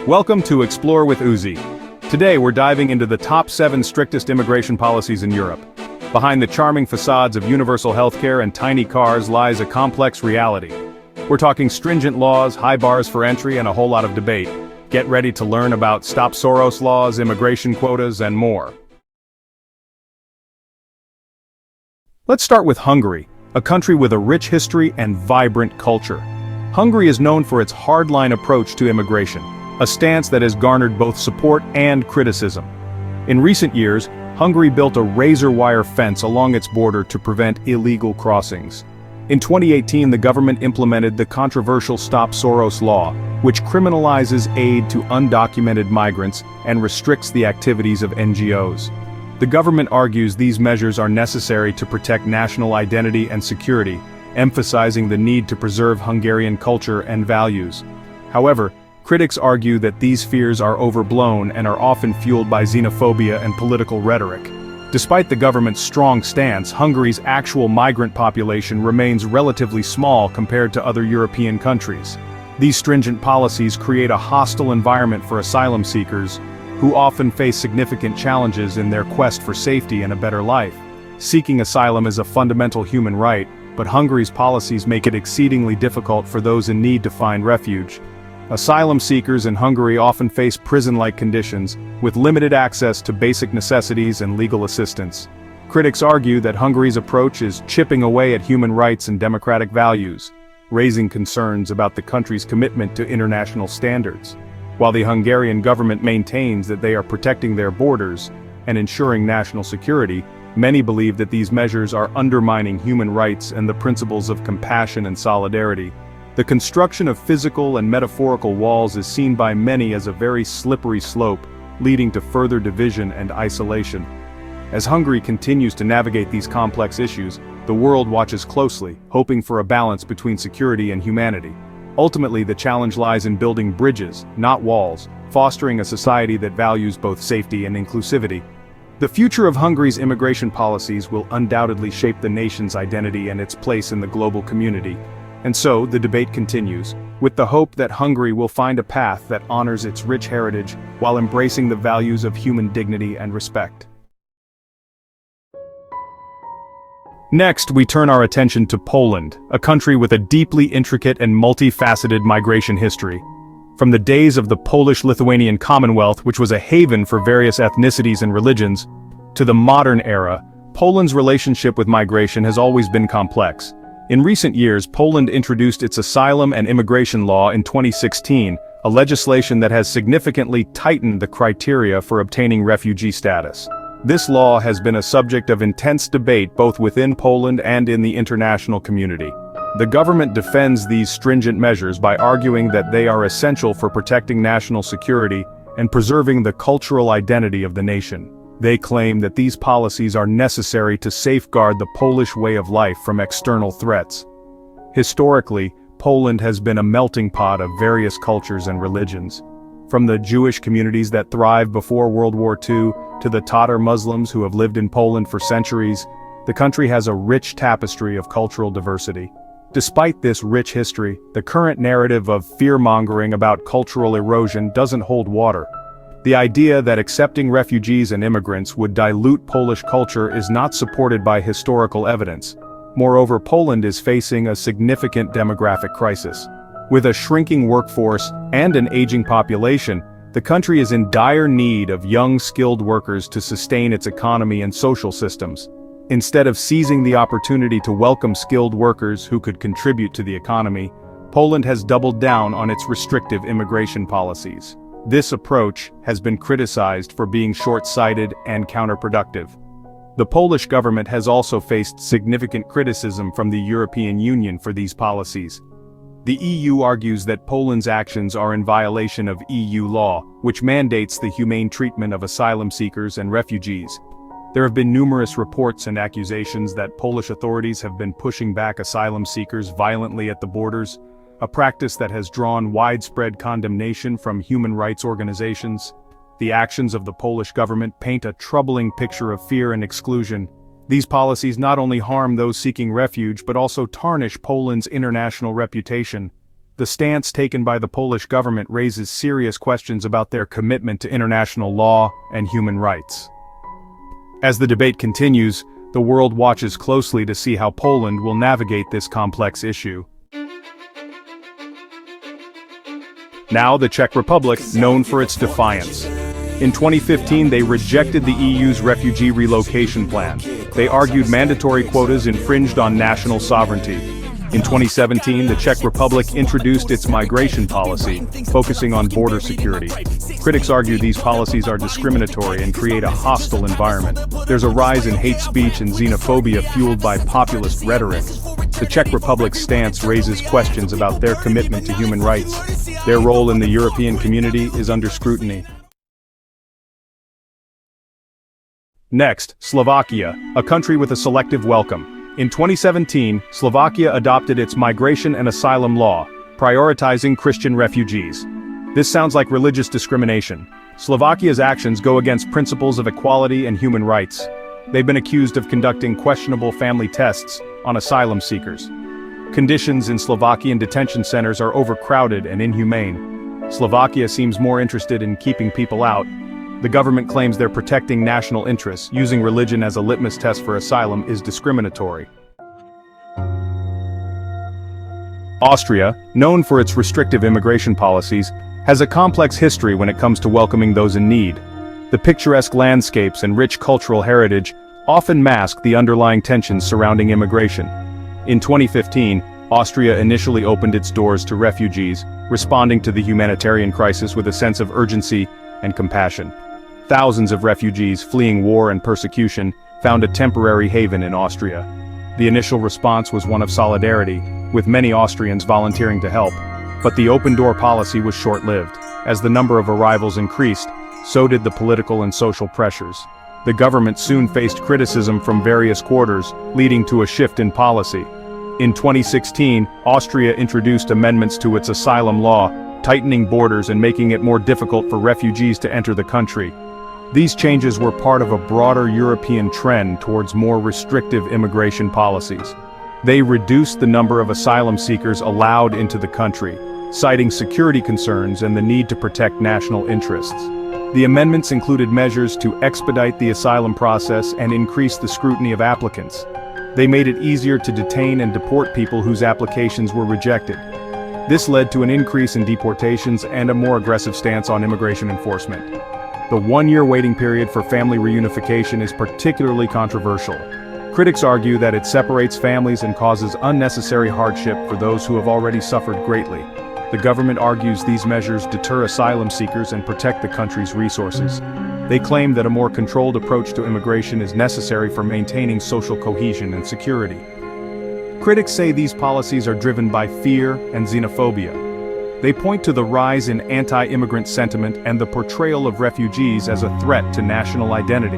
Welcome to Explore with Ouzi. Today we're diving into the top 7 strictest immigration policies in Europe. Behind the charming facades of universal healthcare and tiny cars lies a complex reality. We're talking stringent laws, high bars for entry, and a whole lot of debate. Get ready to learn about Stop Soros laws, immigration quotas, and more. Let's start with Hungary, a country with a rich history and vibrant culture. Hungary is known for its hardline approach to immigration, a stance that has garnered both support and criticism. In recent years, Hungary built a razor-wire fence along its border to prevent illegal crossings. In 2018, the government implemented the controversial Stop Soros law, which criminalizes aid to undocumented migrants and restricts the activities of NGOs. The government argues these measures are necessary to protect national identity and security, emphasizing the need to preserve Hungarian culture and values. However, critics argue that these fears are overblown and are often fueled by xenophobia and political rhetoric. Despite the government's strong stance, Hungary's actual migrant population remains relatively small compared to other European countries. These stringent policies create a hostile environment for asylum seekers, who often face significant challenges in their quest for safety and a better life. Seeking asylum is a fundamental human right, but Hungary's policies make it exceedingly difficult for those in need to find refuge. Asylum seekers in Hungary often face prison-like conditions, with limited access to basic necessities and legal assistance. Critics argue that Hungary's approach is chipping away at human rights and democratic values, raising concerns about the country's commitment to international standards. While the Hungarian government maintains that they are protecting their borders and ensuring national security, many believe that these measures are undermining human rights and the principles of compassion and solidarity. The construction of physical and metaphorical walls is seen by many as a very slippery slope, leading to further division and isolation. As Hungary continues to navigate these complex issues, the world watches closely, hoping for a balance between security and humanity. Ultimately, the challenge lies in building bridges, not walls, fostering a society that values both safety and inclusivity. The future of Hungary's immigration policies will undoubtedly shape the nation's identity and its place in the global community. And so, the debate continues, with the hope that Hungary will find a path that honors its rich heritage while embracing the values of human dignity and respect. Next, we turn our attention to Poland, a country with a deeply intricate and multifaceted migration history. From the days of the Polish-Lithuanian Commonwealth, which was a haven for various ethnicities and religions, to the modern era, Poland's relationship with migration has always been complex. In recent years, Poland introduced its Asylum and Immigration Law in 2016, a legislation that has significantly tightened the criteria for obtaining refugee status. This law has been a subject of intense debate both within Poland and in the international community. The government defends these stringent measures by arguing that they are essential for protecting national security and preserving the cultural identity of the nation. They claim that these policies are necessary to safeguard the Polish way of life from external threats. Historically, Poland has been a melting pot of various cultures and religions. From the Jewish communities that thrived before World War II to the Tatar Muslims who have lived in Poland for centuries, the country has a rich tapestry of cultural diversity. Despite this rich history, the current narrative of fear-mongering about cultural erosion doesn't hold water. The idea that accepting refugees and immigrants would dilute Polish culture is not supported by historical evidence. Moreover, Poland is facing a significant demographic crisis. With a shrinking workforce and an aging population, the country is in dire need of young skilled workers to sustain its economy and social systems. Instead of seizing the opportunity to welcome skilled workers who could contribute to the economy, Poland has doubled down on its restrictive immigration policies. This approach has been criticized for being short-sighted and counterproductive. The Polish government has also faced significant criticism from the European Union for these policies. The EU argues that Poland's actions are in violation of EU law, which mandates the humane treatment of asylum seekers and refugees. There have been numerous reports and accusations that Polish authorities have been pushing back asylum seekers violently at the borders, a practice that has drawn widespread condemnation from human rights organizations. The actions of the Polish government paint a troubling picture of fear and exclusion. These policies not only harm those seeking refuge but also tarnish Poland's international reputation. the stance taken by the Polish government raises serious questions about their commitment to international law and human rights. As the debate continues, the world watches closely to see how Poland will navigate this complex issue. Now the Czech Republic, known for its defiance. In 2015 they rejected the EU's refugee relocation plan. They argued mandatory quotas infringed on national sovereignty. In 2017, the Czech Republic introduced its migration policy, focusing on border security. Critics argue these policies are discriminatory and create a hostile environment. There's a rise in hate speech and xenophobia fueled by populist rhetoric. The Czech Republic's stance raises questions about their commitment to human rights. Their role in the European community is under scrutiny. Next, Slovakia, a country with a selective welcome. In 2017, Slovakia adopted its migration and asylum law, prioritizing Christian refugees. This sounds like religious discrimination. Slovakia's actions go against principles of equality and human rights. They've been accused of conducting questionable family tests on asylum seekers. Conditions in Slovakian detention centers are overcrowded and inhumane. Slovakia seems more interested in keeping people out. The government claims they're protecting national interests. Using religion as a litmus test for asylum is discriminatory. Austria, known for its restrictive immigration policies, has a complex history when it comes to welcoming those in need. The picturesque landscapes and rich cultural heritage often mask the underlying tensions surrounding immigration. In 2015, Austria initially opened its doors to refugees, responding to the humanitarian crisis with a sense of urgency and compassion. Thousands of refugees fleeing war and persecution found a temporary haven in Austria. The initial response was one of solidarity, with many Austrians volunteering to help. But the open-door policy was short-lived. As the number of arrivals increased, so did the political and social pressures. The government soon faced criticism from various quarters, leading to a shift in policy. In 2016, Austria introduced amendments to its asylum law, tightening borders and making it more difficult for refugees to enter the country. These changes were part of a broader European trend towards more restrictive immigration policies. They reduced the number of asylum seekers allowed into the country, citing security concerns and the need to protect national interests. The amendments included measures to expedite the asylum process and increase the scrutiny of applicants. They made it easier to detain and deport people whose applications were rejected. This led to an increase in deportations and a more aggressive stance on immigration enforcement. The one-year waiting period for family reunification is particularly controversial. Critics argue that it separates families and causes unnecessary hardship for those who have already suffered greatly. The government argues these measures deter asylum seekers and protect the country's resources. They claim that a more controlled approach to immigration is necessary for maintaining social cohesion and security. Critics say these policies are driven by fear and xenophobia. They point to the rise in anti-immigrant sentiment and the portrayal of refugees as a threat to national identity.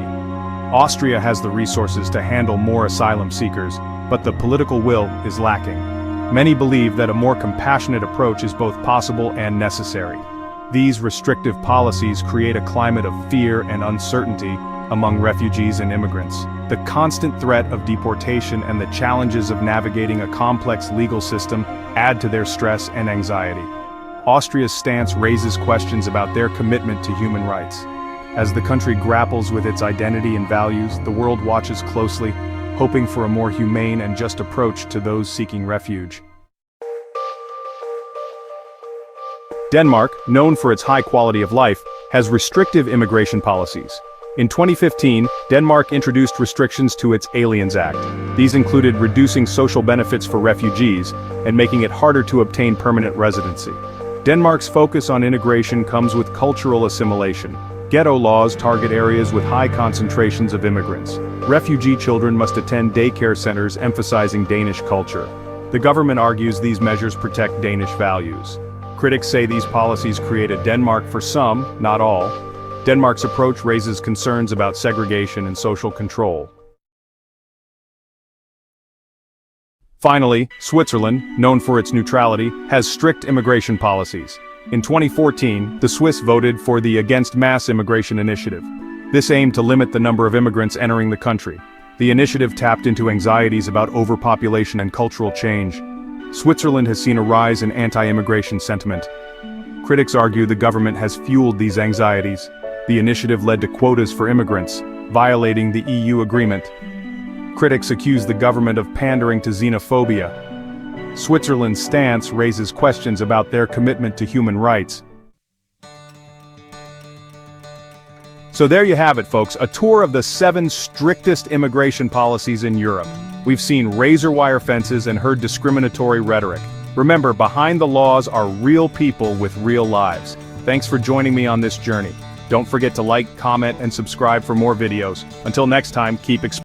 Austria has the resources to handle more asylum seekers, but the political will is lacking. Many believe that a more compassionate approach is both possible and necessary. These restrictive policies create a climate of fear and uncertainty among refugees and immigrants. The constant threat of deportation and the challenges of navigating a complex legal system add to their stress and anxiety. Austria's stance raises questions about their commitment to human rights. As the country grapples with its identity and values, the world watches closely, hoping for a more humane and just approach to those seeking refuge. Denmark, known for its high quality of life, has restrictive immigration policies. In 2015, Denmark introduced restrictions to its Aliens Act. These included reducing social benefits for refugees and making it harder to obtain permanent residency. Denmark's focus on integration comes with cultural assimilation. Ghetto laws target areas with high concentrations of immigrants. Refugee children must attend daycare centers emphasizing Danish culture. The government argues these measures protect Danish values. Critics say these policies create a Denmark for some, not all. Denmark's approach raises concerns about segregation and social control. Finally, Switzerland, known for its neutrality, has strict immigration policies. In 2014, the Swiss voted for the Against Mass Immigration Initiative. This aimed to limit the number of immigrants entering the country. The initiative tapped into anxieties about overpopulation and cultural change. Switzerland has seen a rise in anti-immigration sentiment. Critics argue the government has fueled these anxieties. The initiative led to quotas for immigrants, violating the EU agreement. Critics accuse the government of pandering to xenophobia. Switzerland's stance raises questions about their commitment to human rights. So there you have it, folks, a tour of the 7 strictest immigration policies in Europe. We've seen razor-wire fences and heard discriminatory rhetoric. Remember, behind the laws are real people with real lives. Thanks for joining me on this journey. Don't forget to like, comment, and subscribe for more videos. Until next time, keep exploring.